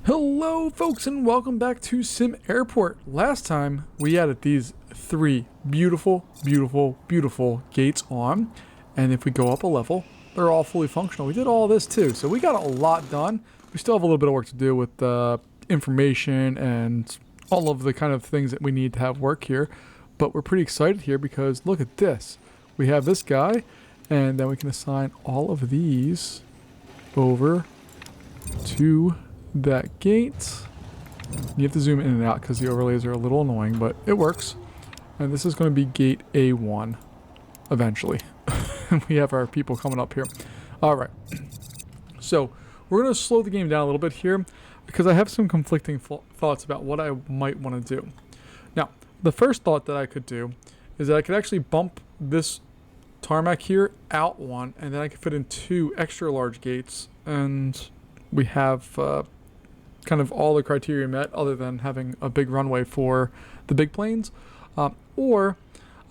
Hello folks and welcome back to Sim Airport. Last time we added these three beautiful gates on, and if we go up a level, they're all fully functional. We did all this too, so we got a lot done. We still have a little bit of work to do with information and all of the kind of things that we need to have work here, but we're pretty excited here because look at this. We have this guy, and then we can assign all of these over to that gate. You have to zoom in and out because the overlays are a little annoying, but it works. And this is going to be gate A1 eventually. We have our people coming up here. All right. So we're going to slow the game down a little bit here because I have some conflicting thoughts about what I might want to do. Now, the first thought that I could do is that I could actually bump this tarmac here out one, and then I could fit in two extra large gates, and we have kind of all the criteria met other than having a big runway for the big planes. Or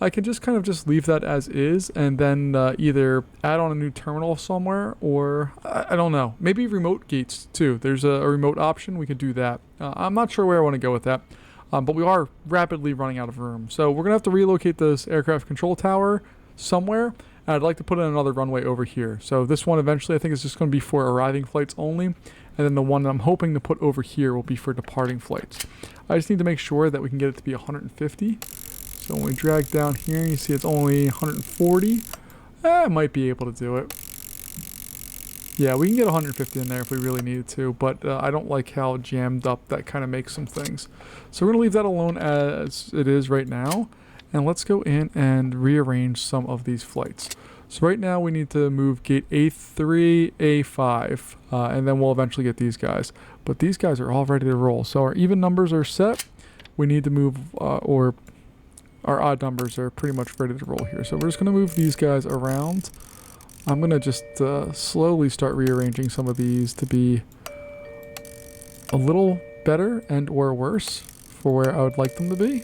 I can just kind of just leave that as is and then either add on a new terminal somewhere, or I don't know, maybe remote gates too. There's a remote option. We could do that. I'm not sure where I want to go with that, but we are rapidly running out of room. So we're going to have to relocate this aircraft control tower somewhere. And I'd like to put in another runway over here. So this one eventually I think is just going to be for arriving flights only. And then the one that I'm hoping to put over here will be for departing flights. I just need to make sure that we can get it to be 150. So when we drag down here, you see it's only 140. I might be able to do it. Yeah, we can get 150 in there if we really needed to, but I don't like how jammed up that kind of makes some things. So we're going to leave that alone as it is right now. And let's go in and rearrange some of these flights. So right now we need to move gate A3, A5, and then we'll eventually get these guys. But these guys are all ready to roll. So our even numbers are set. We need to move, or our odd numbers are pretty much ready to roll here. So we're just going to move these guys around. I'm going to just slowly start rearranging some of these to be a little better and or worse for where I would like them to be.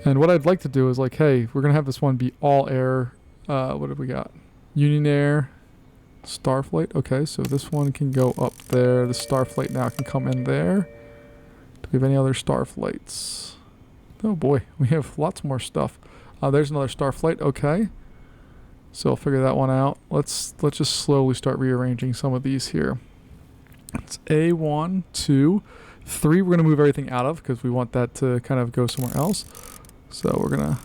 And what I'd like to do is like, hey, we're going to have this one be all air. What have we got? Union Air, Starflight. Okay, so this one can go up there. The Starflight now can come in there. Do we have any other Starflights? Oh boy, we have lots more stuff. There's another Starflight. Okay. So I'll figure that one out. Let's just slowly start rearranging some of these here. It's A1, 2, 3 we're going to move everything out of because we want that to kind of go somewhere else. So we're going to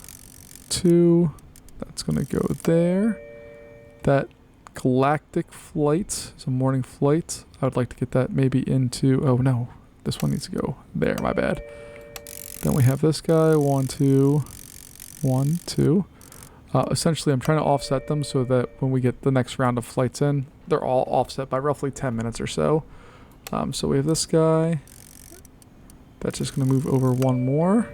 2, that's going to go there. That galactic flight is a morning flight. I would like to get that maybe into, oh no, this one needs to go there, my bad. Then we have this guy, 1, 2, 1, 2. Essentially, I'm trying to offset them so that when we get the next round of flights in, they're all offset by roughly 10 minutes or so. So we have this guy. That's just going to move over one more.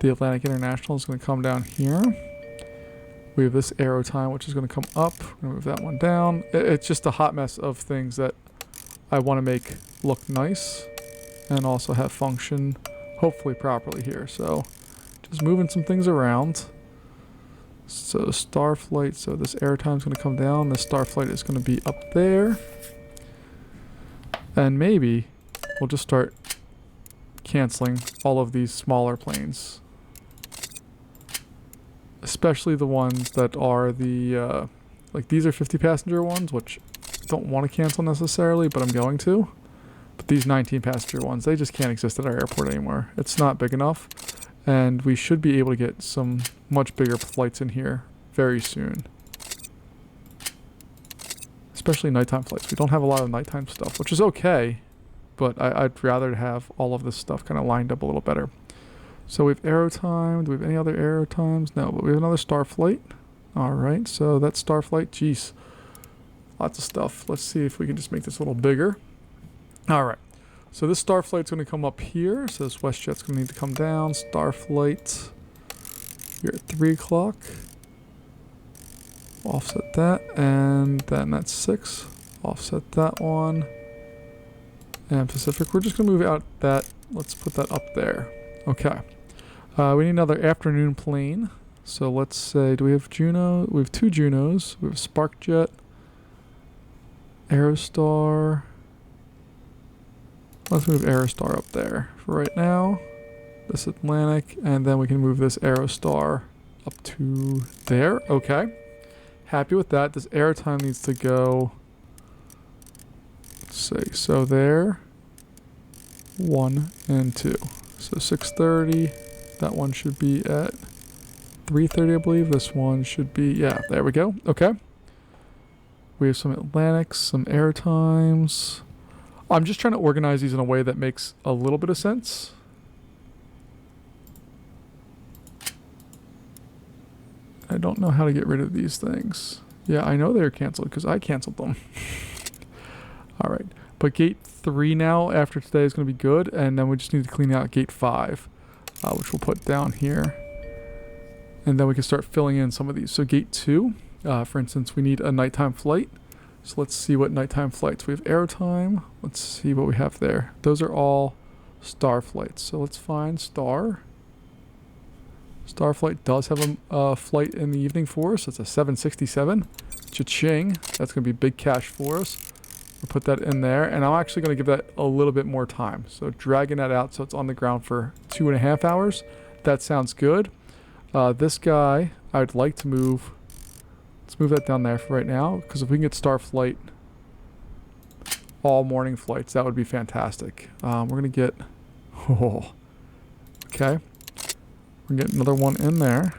The Atlantic International is going to come down here. We have this Aero Time, which is going to come up. We're going to move that one down. It's just a hot mess of things that I want to make look nice and also have function hopefully properly here. So just moving some things around. So Starflight, so this Airtime is going to come down. This Starflight is going to be up there. And maybe we'll just start canceling all of these smaller planes. Especially the ones that are the, like these are 50 passenger ones, which I don't want to cancel necessarily, but I'm going to. But these 19 passenger ones, they just can't exist at our airport anymore. It's not big enough. And we should be able to get some much bigger flights in here very soon. Especially nighttime flights. We don't have a lot of nighttime stuff, which is okay. But I'd rather have all of this stuff kind of lined up a little better. So we have Aero Time. Do we have any other Aero Times? No, but we have another Starflight. Alright, so that's Starflight. Jeez. Lots of stuff. Let's see if we can just make this a little bigger. Alright. So this Starflight's going to come up here. So this WestJet's going to need to come down. Starflight. You're at 3 o'clock. Offset that. And then that's 6. Offset that one. And Pacific. We're just going to move out that. Let's put that up there. Okay. We need another afternoon plane. So let's say, do we have Juno? We have 2 Junos. We have SparkJet. Aerostar. Let's move Aerostar up there for right now. This Atlantic, and then we can move this Aerostar up to there. Okay. Happy with that. This airtime needs to go. Let's see. So there. 1 and 2. So 6:30. That one should be at 3:30, I believe. This one should be, yeah, there we go. Okay. We have some Atlantics, some airtimes. I'm just trying to organize these in a way that makes a little bit of sense. I don't know how to get rid of these things. Yeah, I know they're canceled because I canceled them. All right. But gate 3 now after today is going to be good. And then we just need to clean out gate 5, which we'll put down here. And then we can start filling in some of these. So gate 2, for instance, we need a nighttime flight. So let's see what nighttime flights. We have airtime. Let's see what we have there. Those are all star flights. So let's find star. Starflight does have a flight in the evening for us. It's a 767. Cha-ching. That's going to be big cash for us. We'll put that in there. And I'm actually going to give that a little bit more time. So dragging that out so it's on the ground for 2.5 hours. That sounds good. This guy, I'd like to move. Let's move that down there for right now. Because if we can get Starflight all morning flights, that would be fantastic. We're going to get... Oh, okay. We're going to get another one in there.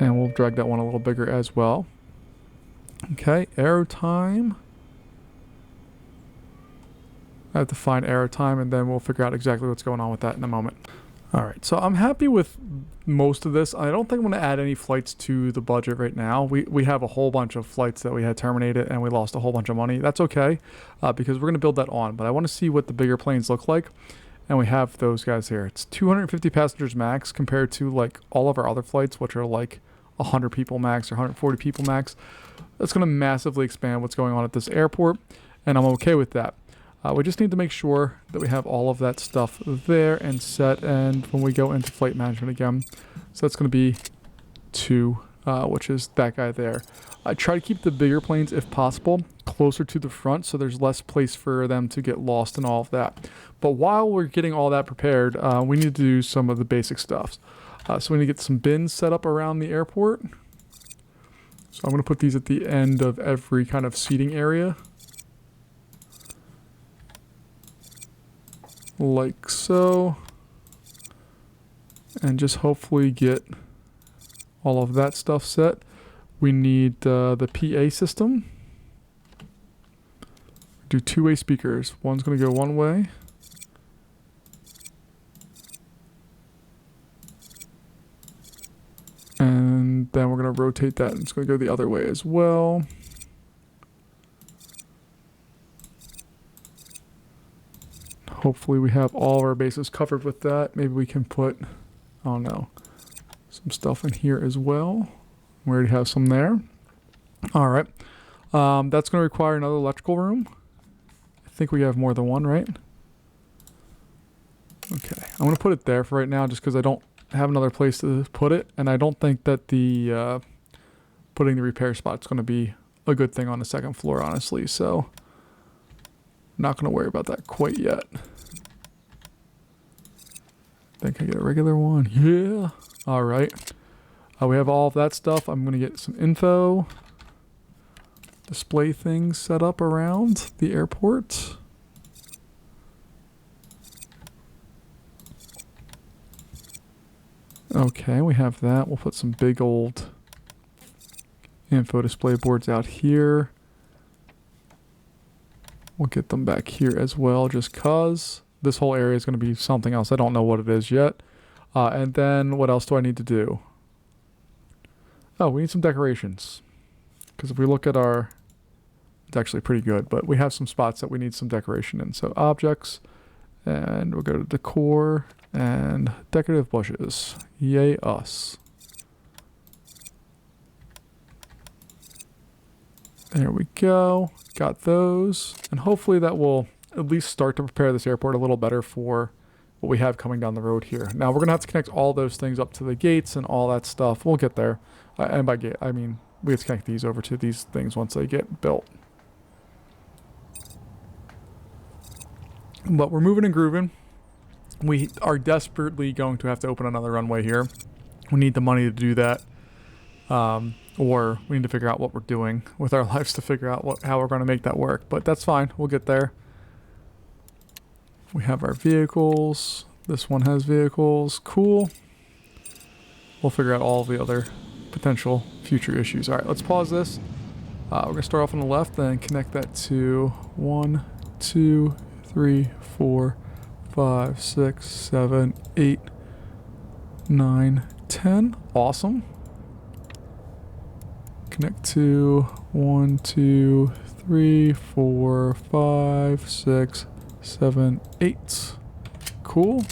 And we'll drag that one a little bigger as well. Okay, arrow time. I have to find arrow time and then we'll figure out exactly what's going on with that in a moment. Alright, so I'm happy with most of this. I don't think I'm going to add any flights to the budget right now. We have a whole bunch of flights that we had terminated and we lost a whole bunch of money. That's okay, because we're going to build that on. But I want to see what the bigger planes look like. And we have those guys here. It's 250 passengers max compared to like all of our other flights, which are like 100 people max or 140 people max. That's going to massively expand what's going on at this airport. And I'm okay with that. We just need to make sure that we have all of that stuff there and set. And when we go into flight management again, so that's going to be 2, which is that guy there. I try to keep the bigger planes, if possible, closer to the front so there's less place for them to get lost and all of that. But while we're getting all that prepared, we need to do some of the basic stuff. So we need to get some bins set up around the airport. So I'm going to put these at the end of every kind of seating area. Like so. And just hopefully get all of that stuff set. We need the PA system. Do 2-way speakers. One's going to go one way. And then we're going to rotate that and it's going to go the other way as well. Hopefully we have all of our bases covered with that. Maybe we can put, I don't know, some stuff in here as well. We already have some there. All right. That's going to require another electrical room. I think we have more than one, right? Okay. I'm going to put it there for right now just because I don't have another place to put it. And I don't think that the putting the repair spot is going to be a good thing on the second floor, honestly. So I'm not going to worry about that quite yet. I think I get a regular one. Yeah. All right. We have all of that stuff. I'm going to get some info. Display things set up around the airport. Okay, we have that. We'll put some big old info display boards out here. We'll get them back here as well, just cause this whole area is going to be something else. I don't know what it is yet. And then what else do I need to do? Oh, we need some decorations. Because if we look at our... It's actually pretty good, but we have some spots that we need some decoration in. So objects, and we'll go to decor, and decorative bushes. Yay us. There we go. Got those. And hopefully that will at least start to prepare this airport a little better for what we have coming down the road here. Now we're going to have to connect all those things up to the gates and all that stuff. We'll get there. And by gate, I mean we have to connect these over to these things once they get built. But we're moving and grooving. We are desperately going to have to open another runway here. We need the money to do that. Or we need to figure out what we're doing with our lives to figure out how we're going to make that work. But that's fine. We'll get there. We have our vehicles. This one has vehicles. Cool. We'll figure out all the other potential future issues. All right, let's pause this. We're going to start off on the left and connect that to 1, 2, 3, 4, 5, 6, 7, 8, 9, 10. Awesome. Connect to 1, 2, 3, 4, 5, 6, 7, 8. Cool.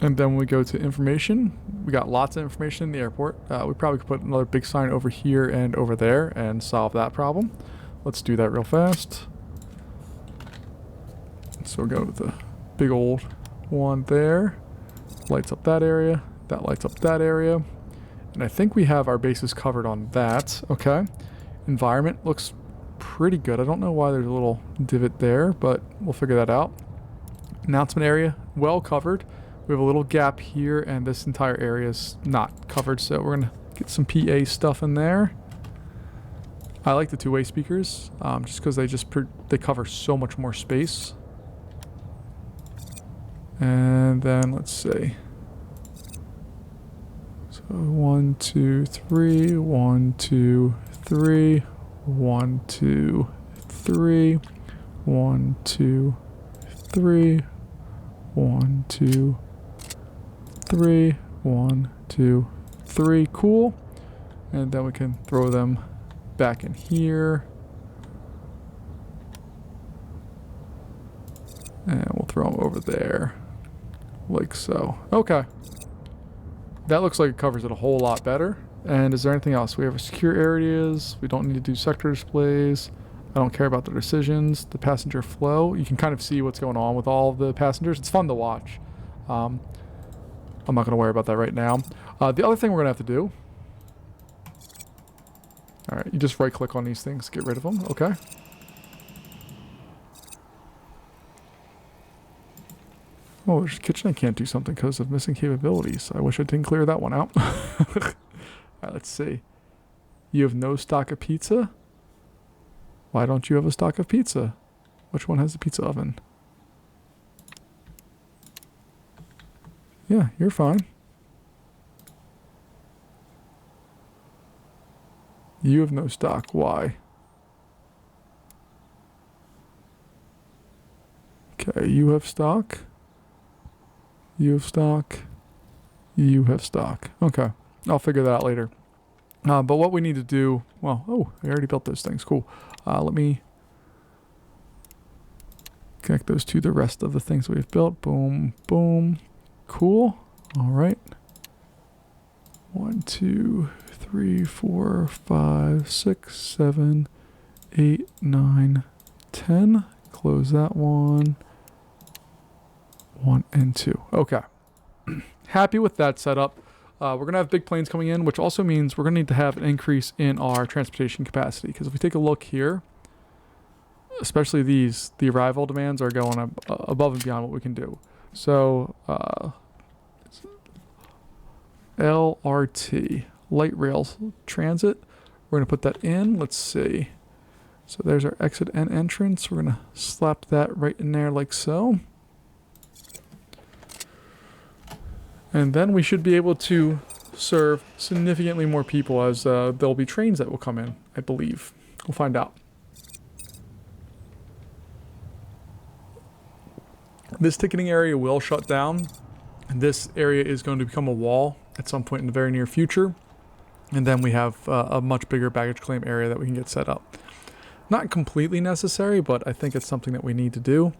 And then when we go to information, we got lots of information in the airport. We probably could put another big sign over here and over there and solve that problem. Let's do that real fast. So we'll go with the big old one there. Lights up that area. That lights up that area. And I think we have our bases covered on that. Okay. Environment looks pretty good. I don't know why there's a little divot there, but we'll figure that out. Announcement area, well covered. We have a little gap here, and this entire area is not covered, so we're going to get some PA stuff in there. I like the two-way speakers, just because they cover so much more space. And then, let's see. So 1, 2, 3, 1, 2, 3, 1, 2, 3, 1, 2, 3, 1, 2, 3, 1, 2, 3. Cool. And then we can throw them back in here. And we'll throw them over there. Like so. Okay. That looks like it covers it a whole lot better. And is there anything else? We have secure areas. We don't need to do sector displays. I don't care about the decisions. The passenger flow. You can kind of see what's going on with all of the passengers. It's fun to watch. I'm not going to worry about that right now. The other thing we're going to have to do. Alright, you just right click on these things. Get rid of them. Okay. Oh, there's a kitchen I can't do something because of missing capabilities. I wish I didn't clear that one out. Alright, let's see. You have no stock of pizza? Why don't you have a stock of pizza? Which one has the pizza oven? Yeah, you're fine. You have no stock. Why? Okay, you have stock. You have stock. You have stock. Okay, I'll figure that out later. But what we need to do... Well, oh, I already built those things. Cool. Let me connect those to the rest of the things we've built. Boom, boom. Cool. All right. 1, 2, 3, 4, 5, 6, 7, 8, 9, 10. Close that one. 1 and 2. Okay. Happy with that setup. We're going to have big planes coming in, which also means we're going to need to have an increase in our transportation capacity. Because if we take a look here, especially these, the arrival demands are going above and beyond what we can do. So, LRT, light rail transit. We're going to put that in. Let's see. So there's our exit and entrance. We're going to slap that right in there like so. And then we should be able to serve significantly more people as there'll be trains that will come in, I believe. We'll find out. This ticketing area will shut down. And this area is going to become a wall at some point in the very near future. And then we have a much bigger baggage claim area that we can get set up. Not completely necessary, but I think it's something that we need to do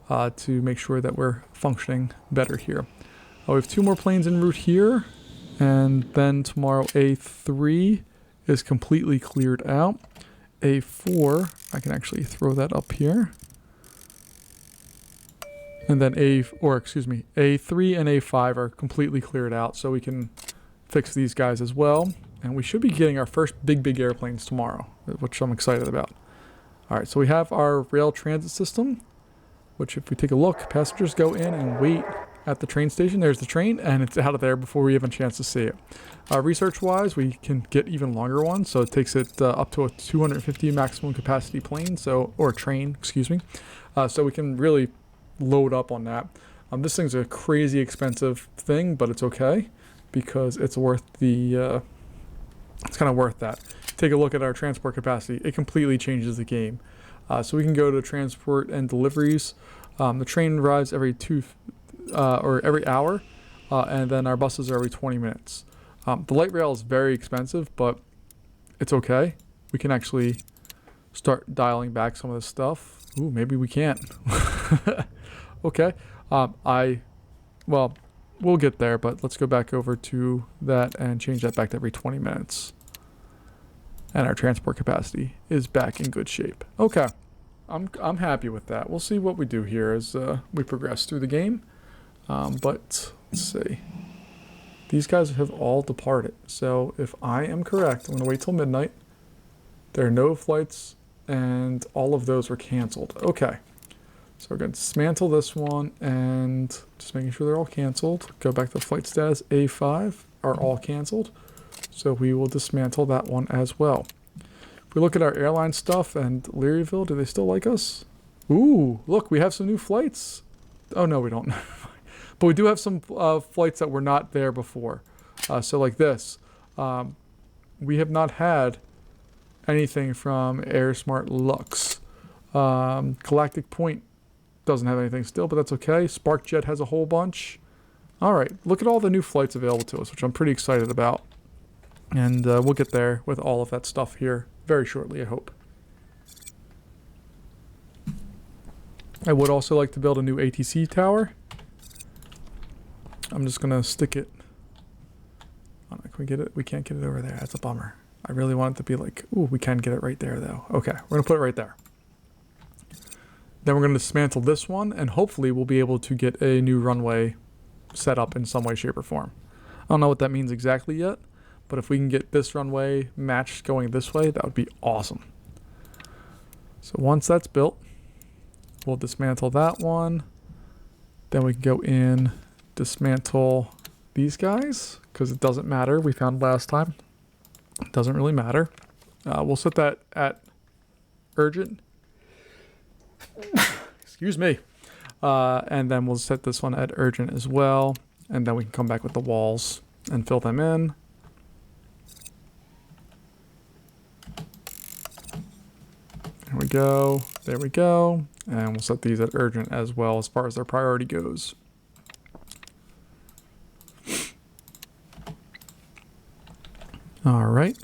to make sure that we're functioning better here. We have 2 more planes en route here, and then tomorrow A3 is completely cleared out. A4, I can actually throw that up here. And then A3 and A5 are completely cleared out, so we can fix these guys as well. And we should be getting our first big airplanes tomorrow, which I'm excited about. All right, so we have our rail transit system, which if we take a look, passengers go in and wait at the train station. There's the train, and it's out of there before we have a chance to see it. Research-wise, we can get even longer ones, so it takes it up to a 250 maximum capacity plane, or train, excuse me. So we can really load up on that. This thing's a crazy expensive thing, but it's okay because it's worth the. It's kind of worth that. Take a look at our transport capacity. It completely changes the game. So we can go to transport and deliveries. The train arrives every every hour, and then our buses are every 20 minutes. The light rail is very expensive, but it's okay. We can actually start dialing back some of this stuff. Ooh, maybe we can't. Okay. Well, we'll get there, but let's go back over to that and change that back to every 20 minutes. And our transport capacity is back in good shape. Okay. I'm happy with that. We'll see what we do here as we progress through the game. But let's see. These guys have all departed. So if I am correct, I'm going to wait till midnight. There are no flights, and all of those were canceled. Okay. So we're going to dismantle this one and just making sure they're all canceled. Go back to flight status. A5 are all canceled. So we will dismantle that one as well. If we look at our airline stuff and Learyville, do they still like us? Ooh, look, we have some new flights. Oh, no, we don't. But we do have some flights that were not there before. So like this. We have not had anything from AirSmart Lux. Galactic Point doesn't have anything still, but that's okay. SparkJet has a whole bunch. All right, look at all the new flights available to us, which I'm pretty excited about. And we'll get there with all of that stuff here very shortly, I hope. I would also like to build a new ATC tower. I'm just going to stick it. Oh, can we get it? We can't get it over there. That's a bummer. I really want it to be like, ooh, we can get it right there, though. Okay, we're going to put it right there. Then we're going to dismantle this one, and hopefully we'll be able to get a new runway set up in some way, shape, or form. I don't know what that means exactly yet, but if we can get this runway matched going this way, that would be awesome. So once that's built, we'll dismantle that one. Then we can go in, dismantle these guys, because it doesn't matter. We found last time. It doesn't really matter. We'll set that at urgent. Excuse me. And then we'll set this one at urgent as well. And then we can come back with the walls and fill them in. There we go. There we go. And we'll set these at urgent as well as far as their priority goes. All right.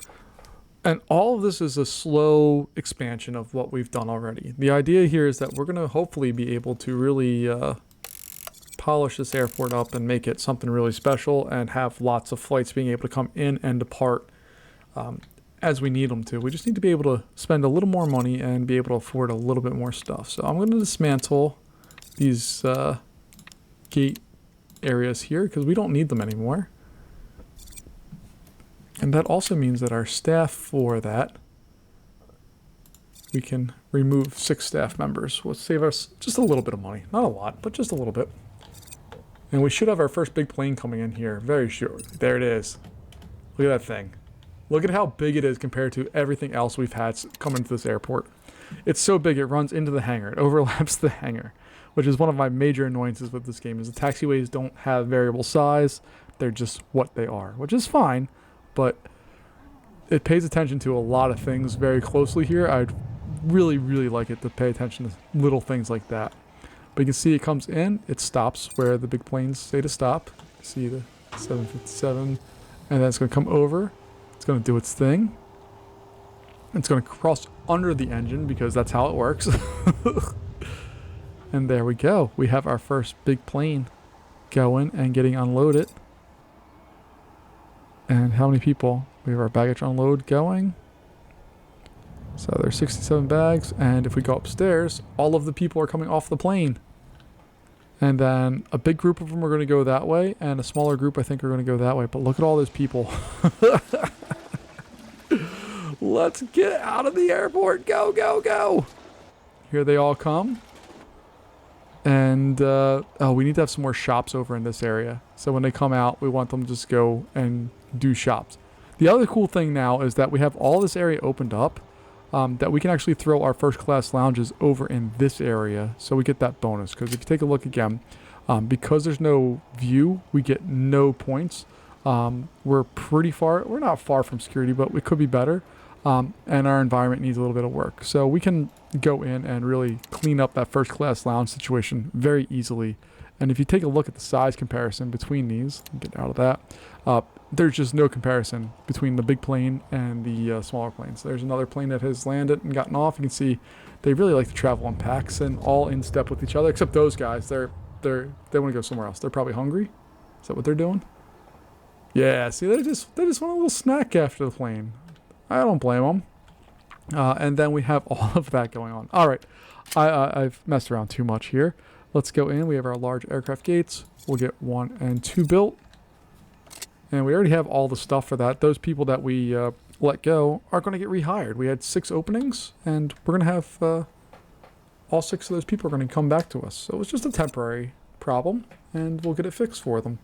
And all of this is a slow expansion of what we've done already. The idea here is that we're going to hopefully be able to really polish this airport up and make it something really special and have lots of flights being able to come in and depart as we need them to. We just need to be able to spend a little more money and be able to afford a little bit more stuff. So I'm going to dismantle these gate areas here because we don't need them anymore. And that also means that our staff for that, we can remove 6 staff members. Will save us just a little bit of money. Not a lot, but just a little bit. And we should have our first big plane coming in here very shortly. There it is. Look at that thing. Look at how big it is compared to everything else we've had come into this airport. It's so big it runs into the hangar. It overlaps the hangar, which is one of my major annoyances with this game is the taxiways don't have variable size. They're just what they are, which is fine. But it pays attention to a lot of things very closely here. I'd really, really like it to pay attention to little things like that. But you can see it comes in, it stops where the big planes say to stop. See the 757, and then it's going to come over. It's going to do its thing. It's going to cross under the engine because that's how it works. And there we go. We have our first big plane going and getting unloaded. And how many people? We have our baggage unload going. So there's 67 bags. And if we go upstairs, all of the people are coming off the plane. And then a big group of them are going to go that way. And a smaller group, I think, are going to go that way. But look at all those people. Let's get out of the airport. Go, go, go. Here they all come. And, oh, we need to have some more shops over in this area. So when they come out, we want them to just go and do shops. The other cool thing now is that we have all this area opened up, that we can actually throw our first class lounges over in this area. So we get that bonus. Because if you take a look again, because there's no view, we get no points. We're pretty far, we're not far from security, but we could be better. And our environment needs a little bit of work. So we can go in and really clean up that first class lounge situation very easily. And if you take a look at the size comparison between these, get out of that, there's just no comparison between the big plane and the smaller planes. There's another plane that has landed and gotten off. You can see they really like to travel in packs and all in step with each other, except those guys. They want to go somewhere else. They're probably hungry. Is that what they're doing? Yeah, see, they just want a little snack after the plane. I don't blame them. And then we have all of that going on. All right, I've messed around too much here. Let's go in. We have our large aircraft gates. We'll get 1 and 2 built. And we already have all the stuff for that. Those people that we let go are going to get rehired. We had 6 openings, and we're going to have all 6 of those people are going to come back to us. So it's just a temporary problem, and we'll get it fixed for them.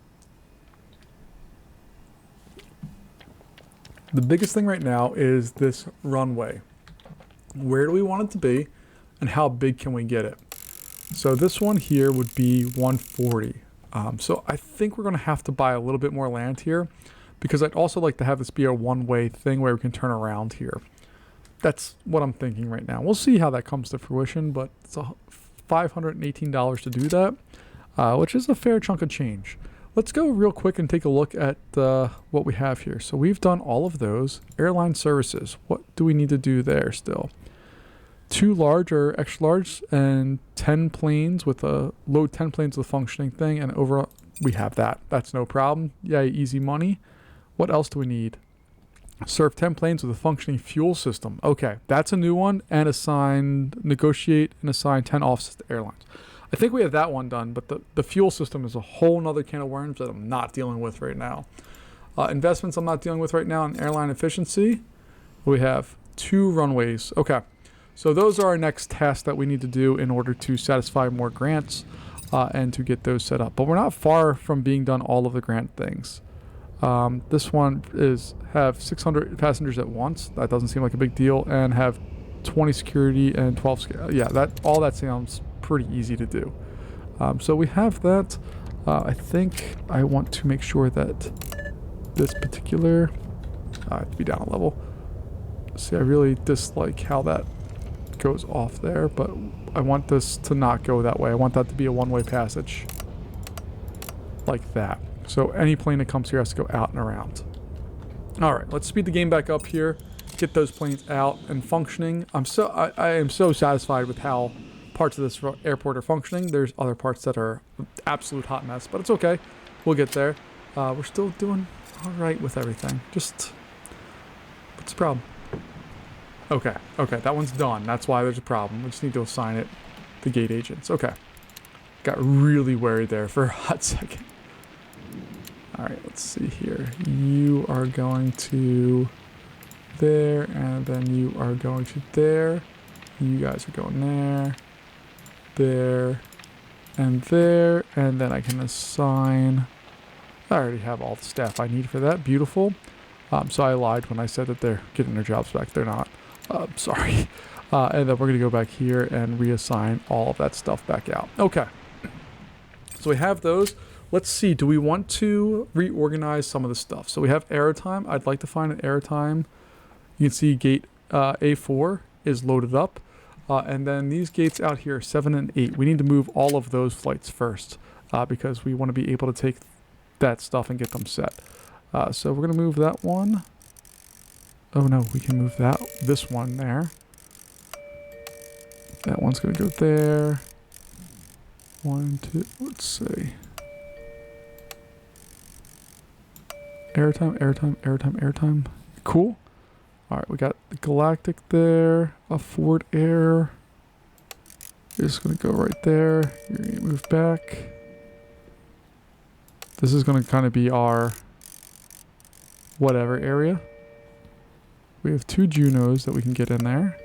The biggest thing right now is this runway. Where do we want it to be, and how big can we get it? So this one here would be 140. So I think we're going to have to buy a little bit more land here, because I'd also like to have this be a one-way thing where we can turn around here. That's what I'm thinking right now. We'll see how that comes to fruition, but it's $518 to do that, which is a fair chunk of change. Let's go real quick and take a look at what we have here. So we've done all of those. Airline services. What do we need to do there still? 2 large or extra large and 10 planes with a load 10 planes with a functioning thing, and overall we have that. That's no problem. Yeah, easy money. What else do we need? Serve 10 planes with a functioning fuel system. Okay, that's a new one. And negotiate and assign 10 offices to airlines. I think we have that one done, but the fuel system is a whole nother can of worms that I'm not dealing with right now. Investments I'm not dealing with right now in airline efficiency. We have 2 runways. Okay, so those are our next tasks that we need to do in order to satisfy more grants and to get those set up. But we're not far from being done all of the grant things. This one is have 600 passengers at once. That doesn't seem like a big deal, and have 20 security and 12 yeah, all that sounds pretty easy to do. So we have that. I think I want to make sure that this particular I have to be down a level. See, I really dislike how that goes off there, but I want this to not go that way. I want that to be a one-way passage like that. So any plane that comes here has to go out and around. All right, let's speed the game back up here, get those planes out and functioning. I am so satisfied with how parts of this airport are functioning. There's other parts that are absolute hot mess, but it's okay. We'll get there. We're still doing all right with everything. Just, what's the problem? Okay, that one's done. That's why there's a problem. We just need to assign it to gate agents. Okay. Got really worried there for a hot second. All right, let's see here. You are going to there, and then you are going to there. You guys are going there, and then I can assign. I already have all the staff I need for that. Beautiful. So I lied when I said that they're getting their jobs back. They're not. Sorry. And then we're going to go back here and reassign all of that stuff back out. Okay. So we have those. Let's see. Do we want to reorganize some of the stuff? So we have aerotime. I'd like to find an aerotime. You can see gate A4 is loaded up. And then these gates out here, 7 and 8. We need to move all of those flights first because we want to be able to take that stuff and get them set. So we're going to move that one. Oh no, we can move this one there. That one's going to go there. 1, 2, let's see. Airtime. Cool. Alright, we got the Galactic there. A Ford Air. You're just going to go right there. You're going to move back. This is going to kind of be our whatever area. We have 2 Junos that we can get in there.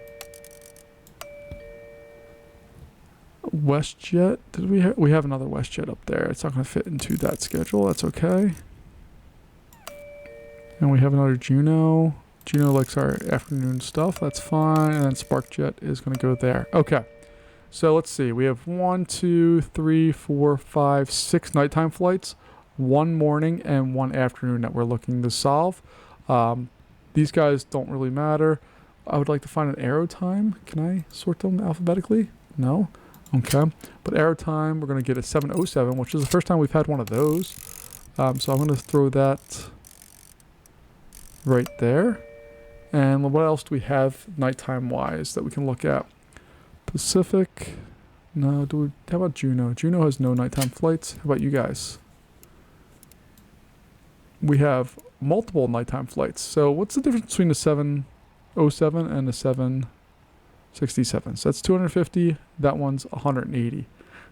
WestJet. Did we have another WestJet up there? It's not going to fit into that schedule. That's okay. And we have another Juno. Juno likes our afternoon stuff. That's fine. And then SparkJet is going to go there. Okay. So let's see. We have 1, 2, 3, 4, 5, 6 nighttime flights, 1 morning and 1 afternoon that we're looking to solve. These guys don't really matter. I would like to find an arrow time. Can I sort them alphabetically? No. Okay. But arrow time, we're going to get a 707, which is the first time we've had one of those. So I'm going to throw that right there. And what else do we have nighttime wise that we can look at? Pacific. No, how about Juno? Juno has no nighttime flights. How about you guys? We have multiple nighttime flights. So what's the difference between the 707 and the 767? So that's 250. That one's 180.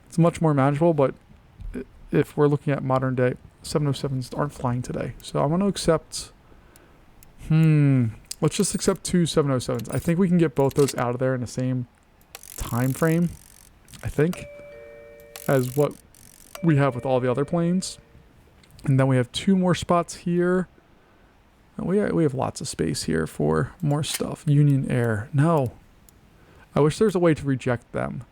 It's much more manageable, but if we're looking at modern day, 707s aren't flying today. So I'm going to accept... Let's just accept 2 707s. I think we can get both those out of there in the same time frame, I think, as what we have with all the other planes. And then we have 2 more spots here. And we have lots of space here for more stuff. Union Air. No. I wish there's a way to reject them.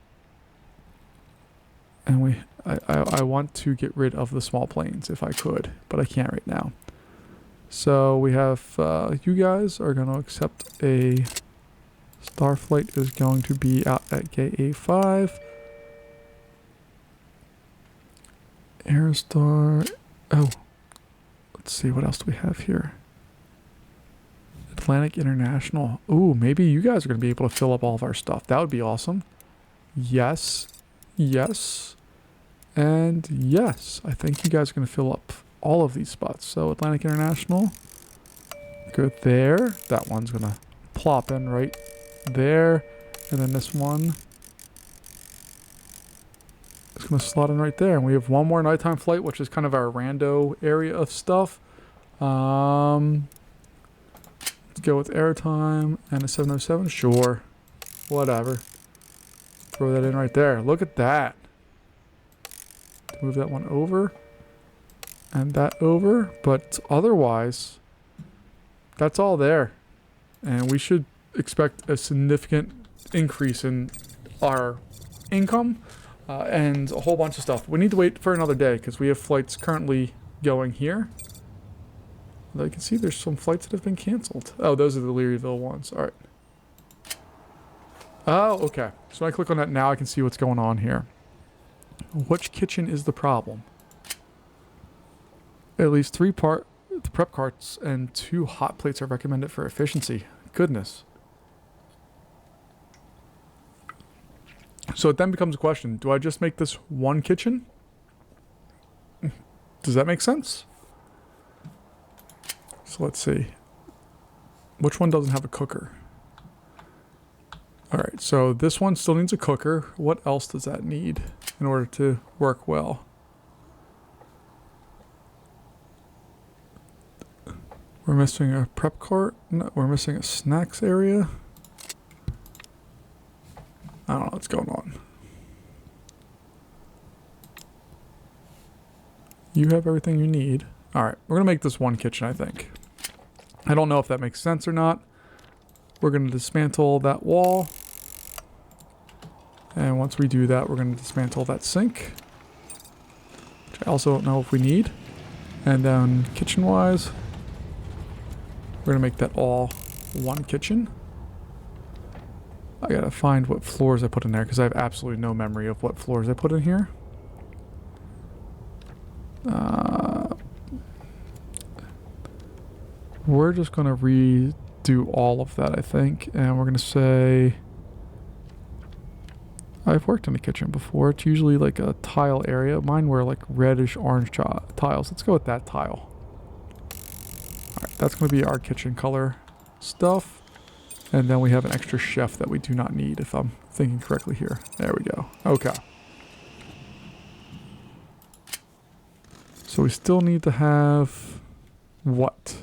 And I want to get rid of the small planes if I could, but I can't right now. So we have, you guys are going to accept a Starflight is going to be out at gate A5. Aerostar, oh, let's see, what else do we have here? Atlantic International. Ooh, maybe you guys are going to be able to fill up all of our stuff. That would be awesome. Yes, yes, and yes. I think you guys are going to fill up all of these spots. So Atlantic International, go there. That one's going to plop in right there. And then this one is going to slot in right there. And we have 1 more nighttime flight, which is kind of our rando area of stuff. Let's go with airtime and a 707. Sure. Whatever. Throw that in right there. Look at that. Move that one over. And that over. But otherwise, that's all there. And we should expect a significant increase in our income and a whole bunch of stuff. We need to wait for another day because we have flights currently going here. Although you can see there's some flights that have been canceled. Oh, those are the Learyville ones. All right. Oh, okay. So when I click on that now, I can see what's going on here. Which kitchen is the problem? At least 3 prep carts and 2 hot plates are recommended for efficiency. Goodness. So it then becomes a question. Do I just make this 1 kitchen? Does that make sense? So let's see. Which one doesn't have a cooker? Alright, so this one still needs a cooker. What else does that need in order to work well? We're missing a prep cart. No, we're missing a snacks area. I don't know what's going on. You have everything you need. Alright, we're going to make this 1 kitchen, I think. I don't know if that makes sense or not. We're going to dismantle that wall. And once we do that, we're going to dismantle that sink. Which I also don't know if we need. And then kitchen-wise, we're going to make that all 1 kitchen. I got to find what floors I put in there because I have absolutely no memory of what floors I put in here. We're just going to redo all of that, I think. And we're going to say... I've worked in a kitchen before. It's usually like a tile area. Mine were like reddish orange tiles. Let's go with that tile. Alright, that's going to be our kitchen color stuff. And then we have an extra chef that we do not need, if I'm thinking correctly here. There we go. Okay. So we still need to have... what?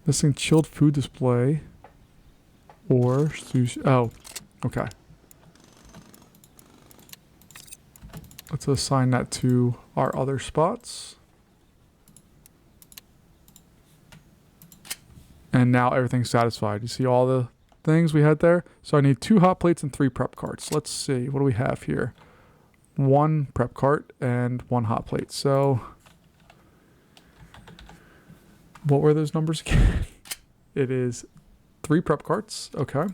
Missing chilled food display. Or sushi. Oh, okay. Let's assign that to our other spots. And now everything's satisfied. You see all the things we had there? So I need 2 hot plates and 3 prep carts. Let's see. What do we have here? 1 prep cart and 1 hot plate. So what were those numbers again? It is 3 prep carts. Okay.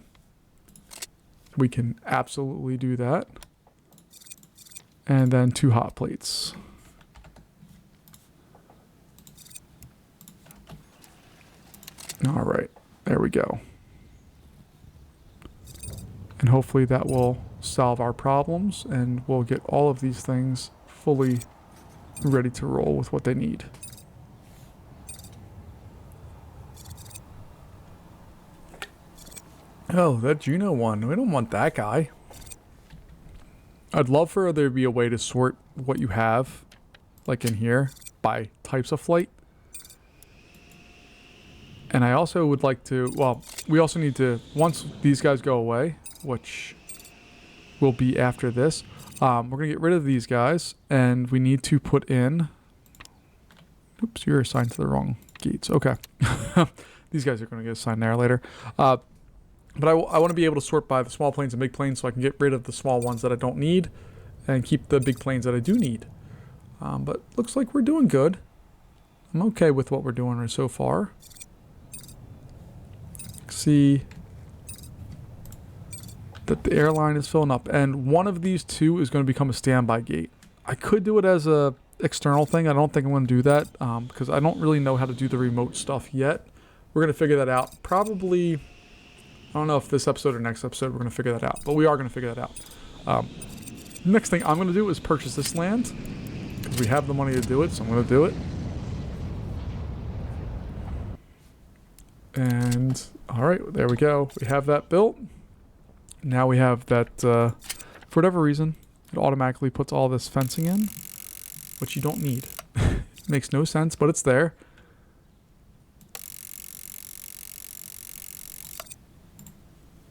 We can absolutely do that. And then 2 hot plates. All right. There we go. And hopefully that will solve our problems and we'll get all of these things fully ready to roll with what they need. Oh, that Juno one. We don't want that guy. I'd love for there to be a way to sort what you have, like in here, by types of flight. And I also would like to, well, we also need to, once these guys go away, which will be after this, we're going to get rid of these guys, and we need to put in, oops, you're assigned to the wrong gates. Okay. These guys are going to get assigned there later. But I want to be able to sort by the small planes and big planes so I can get rid of the small ones that I don't need and keep the big planes that I do need. But looks like we're doing good. I'm okay with what we're doing so far. See that the airline is filling up, and one of these 2 is going to become a standby gate. I could do it as a external thing. I don't think I'm going to do that because I don't really know how to do the remote stuff yet. We're going to figure that out. Probably, I don't know if this episode or next episode we're going to figure that out, but we are going to figure that out. Next thing I'm going to do is purchase this land because we have the money to do it, so I'm going to do it. And all right, there we go. We have that built. Now we have that, for whatever reason, it automatically puts all this fencing in, which you don't need. Makes no sense, but it's there.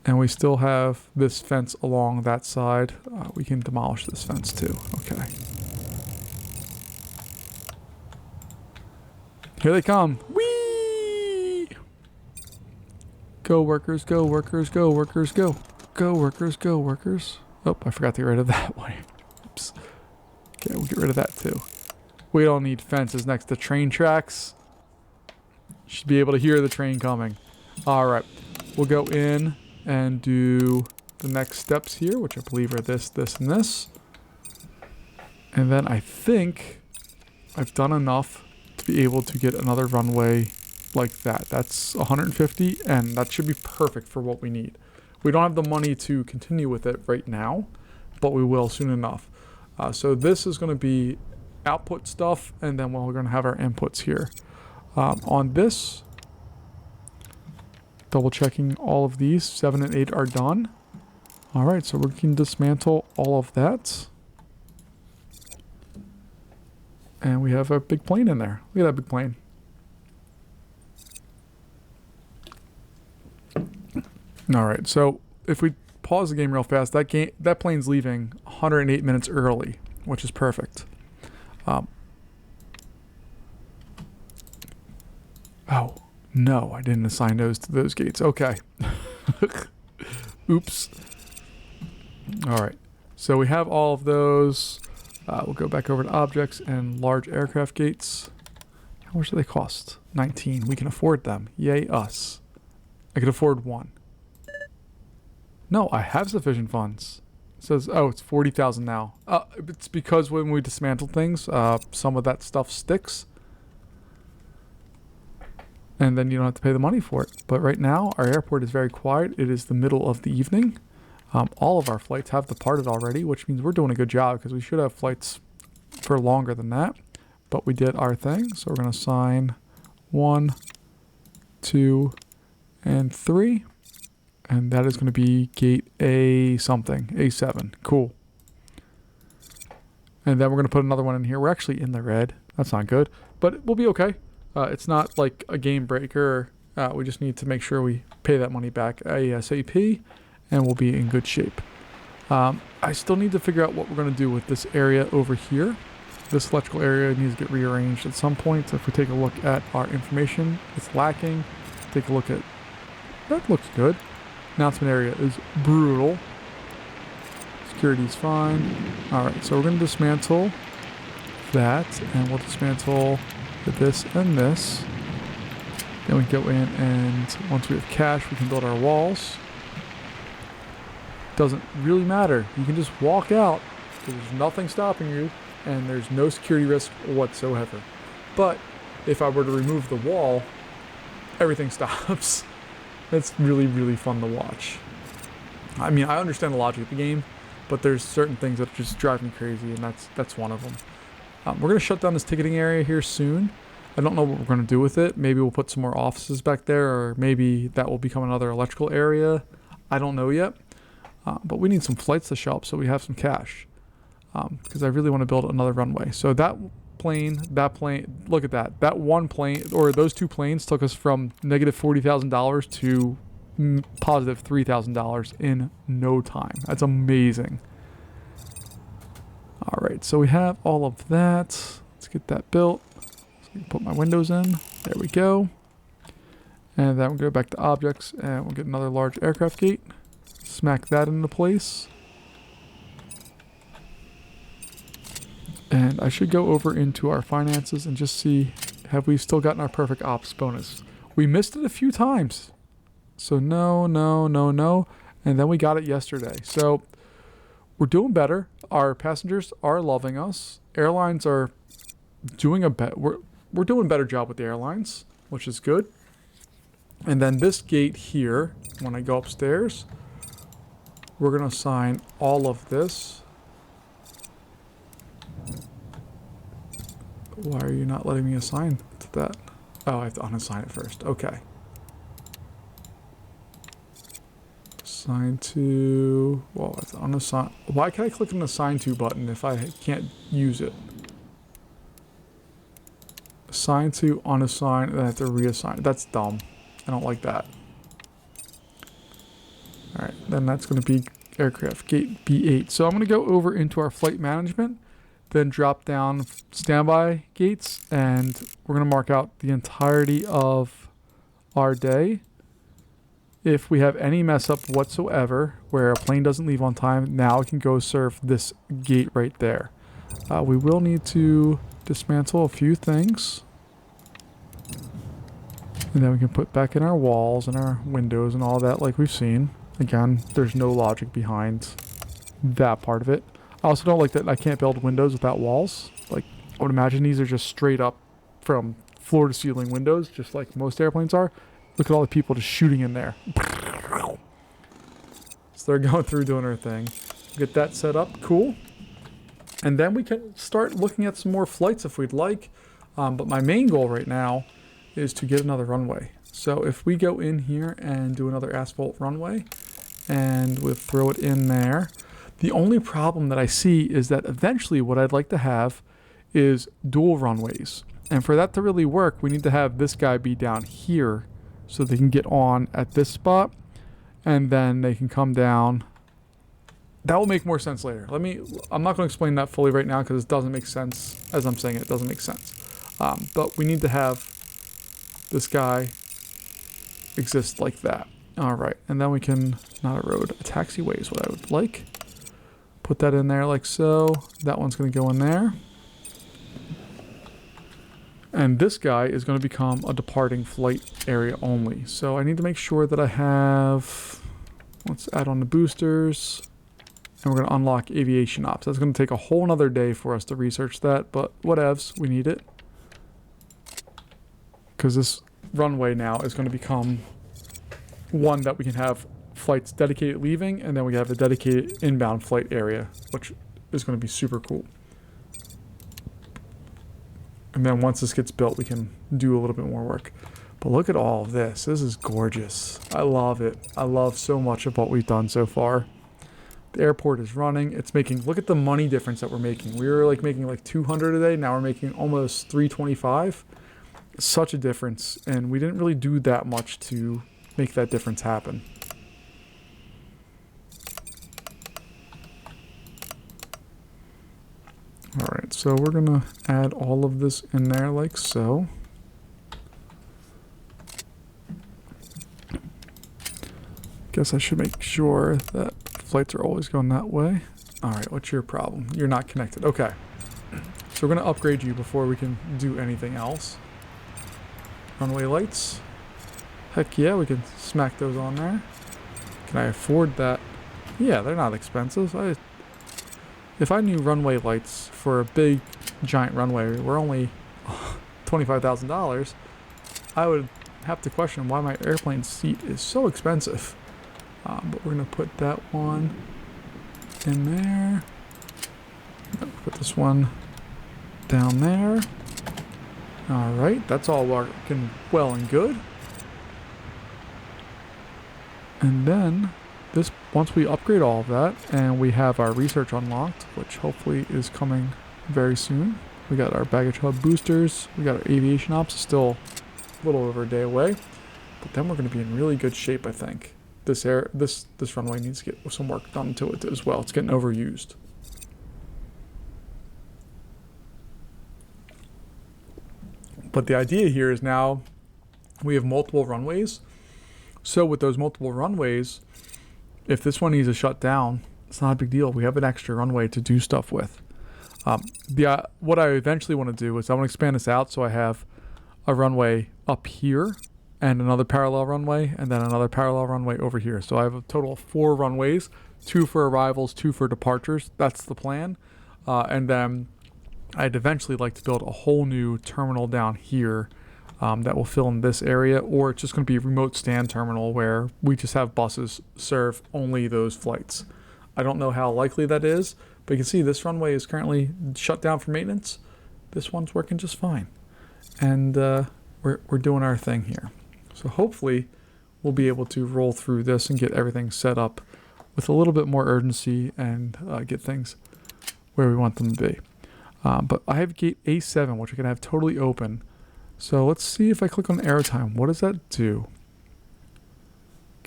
And we still have this fence along that side. We can demolish this fence too. Okay. Here they come. Whee! Go workers, go workers, go workers, go. Go workers, go workers. Oh, I forgot to get rid of that one. Oops. Okay, we'll get rid of that too. We don't need fences next to train tracks. Should be able to hear the train coming. All right. We'll go in and do the next steps here, which I believe are this, this, and this. And then I think I've done enough to be able to get another runway like that. That's 150, and that should be perfect for what we need. We don't have the money to continue with it right now, but we will soon enough. So this is going to be output stuff, and then we're going to have our inputs here. On this, double checking all of these, 7 and 8 are done. All right, so we can dismantle all of that. And we have a big plane in there. Look at that big plane. All right, so if we pause the game real fast, that plane's leaving 108 minutes early, which is perfect. Oh, no, I didn't assign those to those gates. Okay. Oops. All right, so we have all of those. We'll go back over to objects and large aircraft gates. How much do they cost? 19. We can afford them. Yay us. I could afford 1. No, I have sufficient funds. It says, oh, it's 40,000 now. It's because when we dismantle things, some of that stuff sticks. And then you don't have to pay the money for it. But right now, our airport is very quiet. It is the middle of the evening. All of our flights have departed already, which means we're doing a good job because we should have flights for longer than that. But we did our thing. So we're going to assign 1, 2, and 3. And that is going to be gate A something, A7. Cool. And then we're going to put another one in here. We're actually in the red. That's not good, but we'll be okay. It's not like a game breaker We just need to make sure we pay that money back ASAP, and we'll be in good shape. I still need to figure out what we're going to do with this area over here. This electrical area needs to get rearranged at some point. So if we take a look at our information, it's lacking. Take a look at... That looks good. Announcement area is brutal. Security is fine. Alright, so we're going to dismantle that, and we'll dismantle this and this. Then we go in, and once we have cash, we can build our walls. Doesn't really matter. You can just walk out. There's nothing stopping you, and there's no security risk whatsoever. But if I were to remove the wall, everything stops. It's really, really fun to watch. I mean, I understand the logic of the game, but there's certain things that just drive me crazy, and that's one of them. We're going to shut down this ticketing area here soon. I don't know what we're going to do with it. Maybe we'll put some more offices back there, or maybe that will become another electrical area. I don't know yet. But we need some flights to show up so we have some cash. Because I really want to build another runway. So that plane, look at that. That one plane, or those two planes took us from negative $40,000 to positive $3,000 in no time. That's amazing. All right, so we have all of that. Let's get that built. So I can put my windows in. There we go. And then we'll go back to objects, and we'll get another large aircraft gate. Smack that into place. And I should go over into our finances and just see, have we still gotten our perfect ops bonus? We missed it a few times. So no. And then we got it yesterday. So we're doing better. Our passengers are loving us. Airlines are doing we're doing a better job with the airlines, which is good. And then this gate here, when I go upstairs, we're going to assign all of this. Why are you not letting me assign to that? Oh, I have to unassign it first. Okay. Assign to... Well, I have to unassign... Why can I click on the assign to button if I can't use it? Assign to, unassign, and I have to reassign. That's dumb. I don't like that. Alright, then that's going to be aircraft gate B8. So I'm going to go over into our flight management, then drop down standby gates, and we're going to mark out the entirety of our day. If we have any mess up whatsoever, where a plane doesn't leave on time, now it can go serve this gate right there. We will need to dismantle a few things. And then we can put back in our walls and our windows and all that like we've seen. Again, there's no logic behind that part of it. I also don't like that I can't build windows without walls. Like, I would imagine these are just straight up from floor to ceiling windows, just like most airplanes are. Look at all the people just shooting in there. So they're going through doing their thing. Get that set up. Cool. And then we can start looking at some more flights if we'd like. But my main goal right now is to get another runway. So if we go in here and do another asphalt runway, and we'll throw it in there. The only problem that I see is that eventually what I'd like to have is dual runways. And for that to really work, we need to have this guy be down here so they can get on at this spot, and then they can come down. That will make more sense later. I'm not going to explain that fully right now because it doesn't make sense. As I'm saying it doesn't make sense. But we need to have this guy exist like that. All right, and then we can, not a road, a taxiway is what I would like. Put that in there like so. That one's going to go in there. And this guy is going to become a departing flight area only. So I need to make sure that I have, let's add on the boosters. And we're going to unlock aviation ops. That's going to take a whole nother day for us to research that, but whatevs, we need it. Because this runway now is going to become one that we can have flights dedicated leaving, and then we have a dedicated inbound flight area, which is going to be super cool. And then once this gets built, we can do a little bit more work. But look at all of this. This is gorgeous. I love it. I love so much of what we've done so far. The airport is running. It's making, look at the money difference that we're making. We were like making like 200 a day. Now we're making almost 325. such a difference, and we didn't really do that much to make that difference happen. Alright, so we're gonna add all of this in there like so. Guess I should make sure that flights are always going that way. Alright, what's your problem? You're not connected. Okay. So we're gonna upgrade you before we can do anything else. Runway lights. Heck yeah, we can smack those on there. Can I afford that? Yeah, they're not expensive. If I knew runway lights for a big, giant runway were only $25,000, I would have to question why my airplane seat is so expensive. But we're going to put that one in there. Put this one down there. Alright, that's all working well and good. And then, once we upgrade all of that, and we have our research unlocked, which hopefully is coming very soon. We got our baggage hub boosters, we got our aviation ops, still a little over a day away. But then we're going to be in really good shape, I think. This runway needs to get some work done to it as well. It's getting overused. But the idea here is now we have multiple runways. So with those multiple runways, if this one needs to shut down, it's not a big deal. We have an extra runway to do stuff with. What I eventually want to do is I want to expand this out so I have a runway up here and another parallel runway and then another parallel runway over here. So I have a total of 4 runways, 2 for arrivals, 2 for departures. That's the plan. And then I'd eventually like to build a whole new terminal down here that will fill in this area, or it's just going to be a remote stand terminal where we just have buses serve only those flights. I don't know how likely that is, but you can see this runway is currently shut down for maintenance. This one's working just fine. And we're doing our thing here. So hopefully we'll be able to roll through this and get everything set up with a little bit more urgency and get things where we want them to be. But I have gate A7, which I can have totally open. So let's see if I click on airtime. What does that do?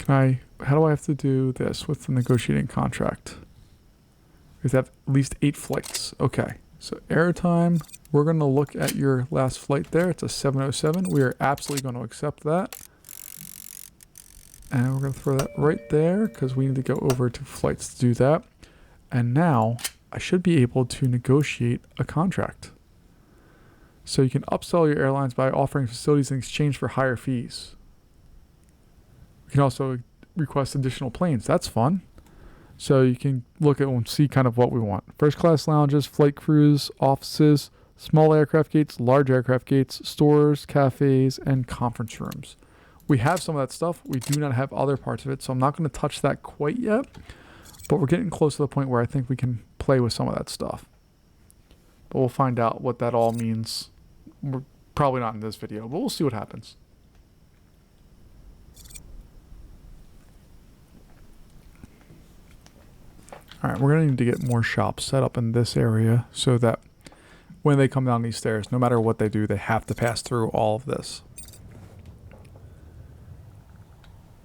How do I have to do this with the negotiating contract? We have to have at least 8 flights. Okay, so airtime, we're going to look at your last flight there. It's a 707. We are absolutely going to accept that. And we're going to throw that right there because we need to go over to flights to do that. And now I should be able to negotiate a contract. So you can upsell your airlines by offering facilities in exchange for higher fees. You can also request additional planes. That's fun. So you can look at and see kind of what we want. First class lounges, flight crews, offices, small aircraft gates, large aircraft gates, stores, cafes, and conference rooms. We have some of that stuff. We do not have other parts of it, so I'm not going to touch that quite yet. But we're getting close to the point where I think we can play with some of that stuff. But we'll find out what that all means. We're probably not in this video, but we'll see what happens. Alright, we're going to need to get more shops set up in this area so that when they come down these stairs, no matter what they do, they have to pass through all of this.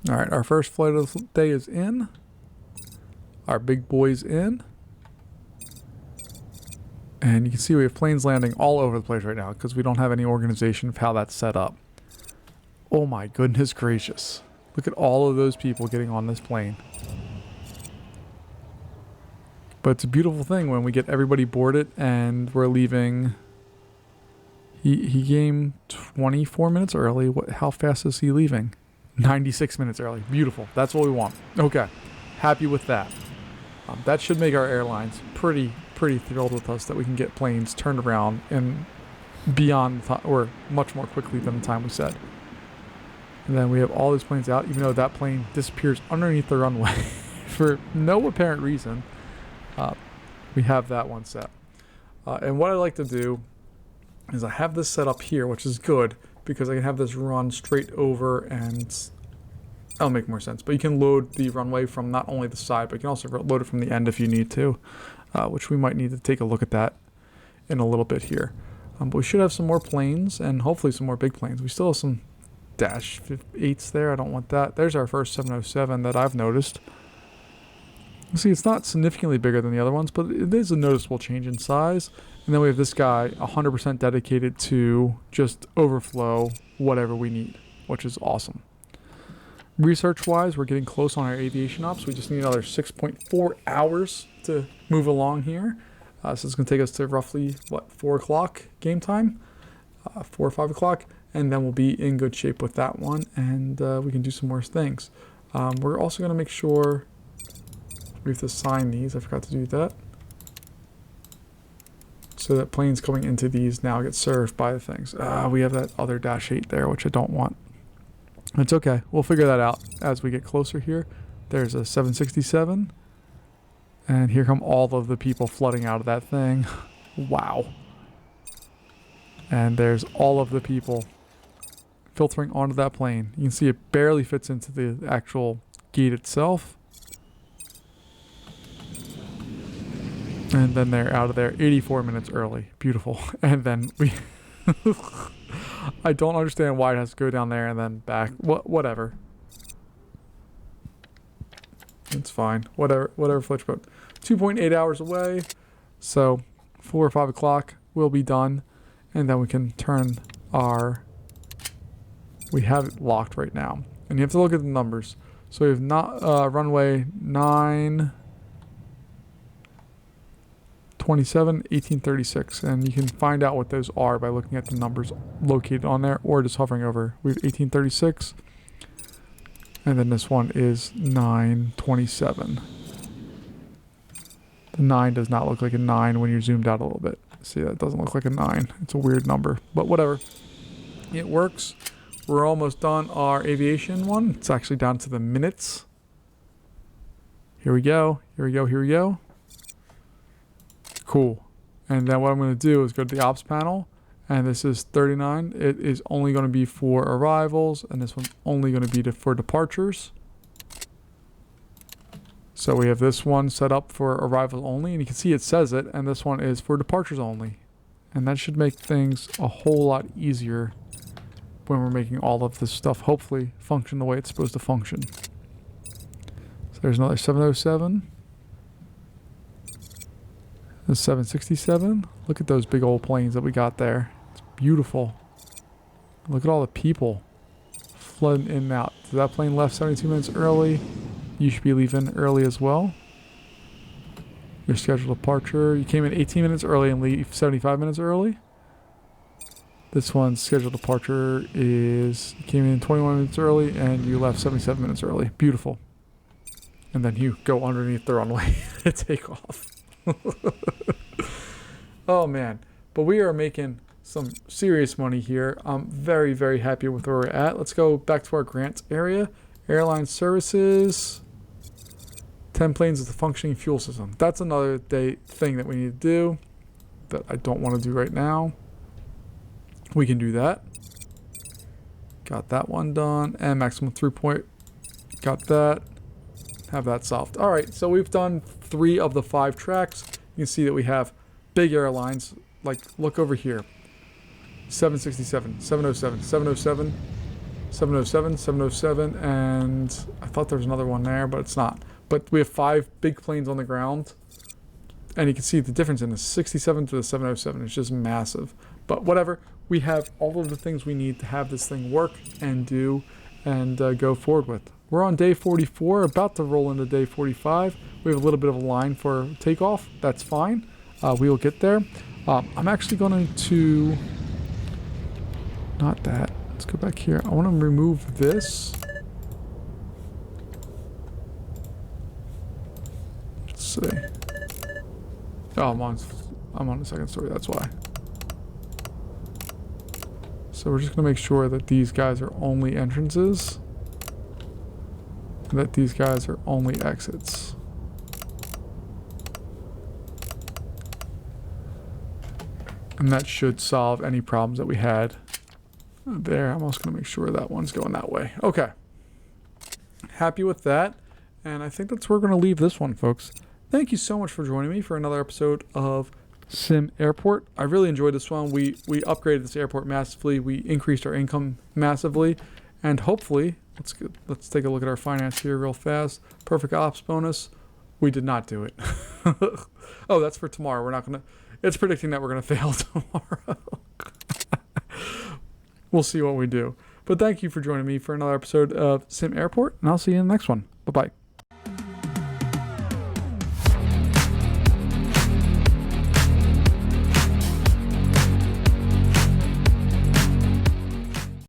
Alright, our first flight of the day is in. Our big boy's in. And you can see we have planes landing all over the place right now because we don't have any organization of how that's set up. Oh my goodness gracious. Look at all of those people getting on this plane. But it's a beautiful thing when we get everybody boarded and we're leaving. He came 24 minutes early. How fast is he leaving? 96 minutes early. Beautiful. That's what we want. Okay. Happy with that. That should make our airlines pretty thrilled with us that we can get planes turned around and beyond or much more quickly than the time we said. And then we have all these planes out, even though that plane disappears underneath the runway for no apparent reason. We have that one set. And what I like to do is I have this set up here, which is good because I can have this run straight over and that'll make more sense. But you can load the runway from not only the side, but you can also load it from the end if you need to, which we might need to take a look at that in a little bit here. But we should have some more planes and hopefully some more big planes. We still have some Dash 8s there. I don't want that. There's our first 707 that I've noticed. See, it's not significantly bigger than the other ones, but it is a noticeable change in size. And then we have this guy 100% dedicated to just overflow whatever we need, which is awesome. Research-wise, we're getting close on our aviation ops. We just need another 6.4 hours to move along here. So it's going to take us to roughly, 4 o'clock game time? 4 or 5 o'clock. And then we'll be in good shape with that one. And we can do some more things. We're also going to make sure we have to sign these. I forgot to do that. So that planes coming into these now get served by the things. We have that other Dash 8 there, which I don't want. It's okay. We'll figure that out as we get closer here. There's a 767. And here come all of the people flooding out of that thing. Wow. And there's all of the people filtering onto that plane. You can see it barely fits into the actual gate itself. And then they're out of there 84 minutes early. Beautiful. And then we... I don't understand why it has to go down there and then back. Whatever. It's fine. Whatever floats your boat. 2.8 hours away. So 4 or 5 o'clock we'll be done. And then we can turn our... We have it locked right now. And you have to look at the numbers. So we have not runway 9... 27, 1836, and you can find out what those are by looking at the numbers located on there or just hovering over. We have 1836, and then this one is 927. The 9 does not look like a 9 when you're zoomed out a little bit. See, that doesn't look like a 9. It's a weird number, but whatever. It works. We're almost done our aviation one. It's actually down to the minutes. Here we go. Here we go. Here we go. Cool. And then what I'm going to do is go to the ops panel, and this is 39. It is only going to be for arrivals, and this one's only going to be for departures. So we have this one set up for arrivals only, and you can see it says it, and this one is for departures only. And that should make things a whole lot easier when we're making all of this stuff hopefully function the way it's supposed to function. So there's another 707. The 767. Look at those big old planes that we got there. It's beautiful. Look at all the people flooding in and out. So that plane left 72 minutes early. You should be leaving early as well. Your scheduled departure. You came in 18 minutes early and leave 75 minutes early. This one's scheduled departure is, you came in 21 minutes early and you left 77 minutes early. Beautiful. And then you go underneath the runway to take off. Oh man, but we are making some serious money here. I'm very, very happy with where we're at. Let's go back to our grants area. Airline services. 10 planes with a functioning fuel system. That's another thing that we need to do that I don't want to do right now. We can do that. Got that one done. And maximum throughput. Got that. Have that solved. All right, so we've done 3 of the 5 tracks. You can see that we have big airlines. Like, look over here. 767, 707, 707, 707, 707, and I thought there was another one there, but it's not. But we have 5 big planes on the ground. And you can see the difference in the 67 to the 707. It's just massive. But whatever. We have all of the things we need to have this thing work and do and go forward with. We're on day 44, about to roll into day 45. We have a little bit of a line for takeoff. That's fine. We will get there. I'm actually going to... Not that. Let's go back here. I want to remove this. Let's see. Oh, I'm on the second story. That's why. So we're just going to make sure that these guys are only entrances. That these guys are only exits. And that should solve any problems that we had there. I'm also going to make sure that one's going that way. Okay. Happy with that. And I think that's where we're going to leave this one, folks. Thank you so much for joining me for another episode of Sim Airport. I really enjoyed this one. We upgraded this airport massively. We increased our income massively, and hopefully, let's take a look at our finance here real fast. Perfect ops bonus. We did not do it. Oh, that's for tomorrow. We're not gonna. It's predicting that we're gonna fail tomorrow. We'll see what we do. But thank you for joining me for another episode of Sim Airport, and I'll see you in the next one. Bye bye.